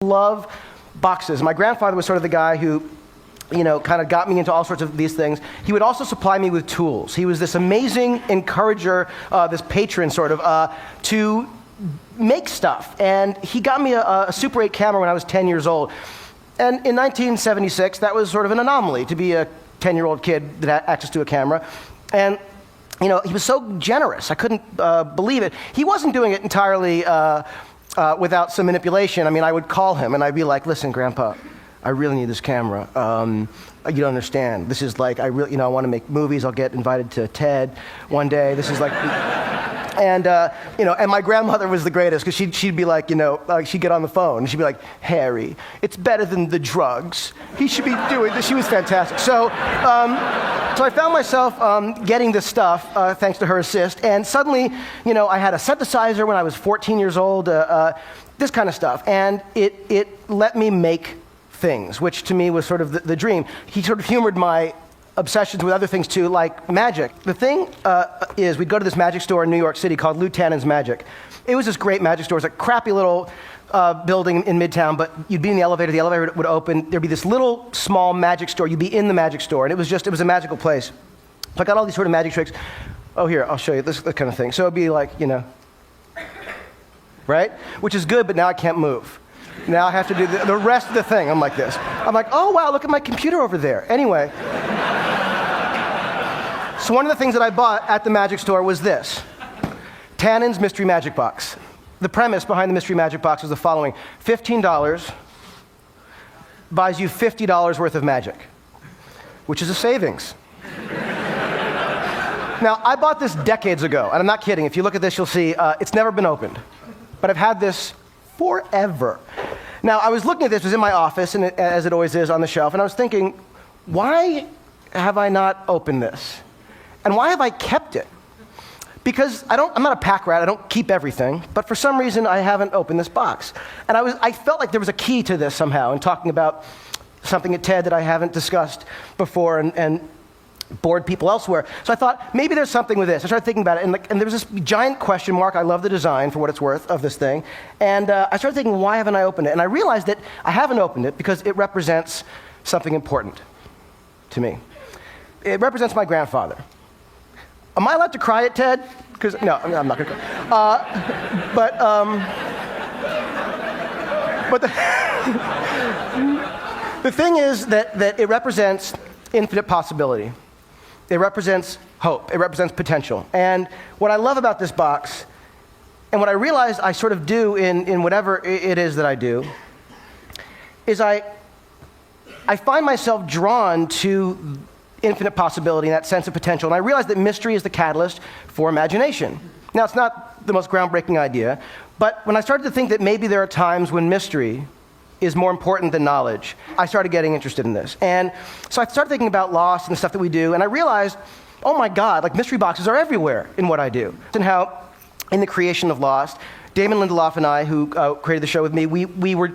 love boxes. My grandfather was sort of the guy who, you know, kind of got me into all sorts of these things. He would also supply me with tools. He was this amazing encourager, this patron sort of, to make stuff. And he got me a Super 8 camera when I was 10 years old. And in 1976, that was sort of an anomaly to be a 10-year-old kid that had access to a camera. And, you know, he was so generous. I couldn't believe it. He wasn't doing it entirely without some manipulation. I mean, I would call him and I'd be like, listen, Grandpa, I really need this camera. You don't understand. This is like, I want to make movies. I'll get invited to TED one day. This is like, and my grandmother was the greatest because she'd be like, she'd get on the phone and she'd be like, Harry, it's better than the drugs. He should be doing this. She was fantastic. So I found myself getting this stuff thanks to her assist. And suddenly, I had a synthesizer when I was 14 years old, this kind of stuff. And it let me make things, which to me was sort of the dream. He sort of humored my obsessions with other things too, like magic. The thing is, we'd go to this magic store in New York City called Lou Tannen's Magic. It was this great magic store. It was a crappy little building in Midtown, but you'd be in the elevator would open, there'd be this little small magic store, you'd be in the magic store, and it was a magical place. So I got all these sort of magic tricks. Oh, here, I'll show you this kind of thing. So it'd be like, right? Which is good, but now I can't move. Now I have to do the rest of the thing. I'm like this. I'm like, oh, wow, look at my computer over there. Anyway. So one of the things that I bought at the magic store was this. Tannen's Mystery Magic Box. The premise behind the Mystery Magic Box was the following. $15 buys you $50 worth of magic, which is a savings. Now, I bought this decades ago, and I'm not kidding. If you look at this, you'll see it's never been opened. But I've had this forever. Now, I was looking at this, it was in my office, and as it always is on the shelf, and I was thinking, why have I not opened this? And why have I kept it? Because I'm not a pack rat, I don't keep everything, but for some reason I haven't opened this box. And I felt like there was a key to this somehow, in talking about something at TED that I haven't discussed before and bored people elsewhere. So I thought, maybe there's something with this. I started thinking about it, and there was this giant question mark. I love the design, for what it's worth, of this thing. And I started thinking, why haven't I opened it? And I realized that I haven't opened it because it represents something important to me. It represents my grandfather. Am I allowed to cry at TED? Because no, I'm not going to cry. But the thing is that it represents infinite possibility. It represents hope. It represents potential. And what I love about this box, and what I realize I sort of do in whatever it is that I do, is I find myself drawn to infinite possibility and that sense of potential. And I realize that mystery is the catalyst for imagination. Now, it's not the most groundbreaking idea, but when I started to think that maybe there are times when mystery is more important than knowledge, I started getting interested in this. And so I started thinking about Lost and the stuff that we do, and I realized, oh my God, like mystery boxes are everywhere in what I do. And how, in the creation of Lost, Damon Lindelof and I, who created the show with me, we were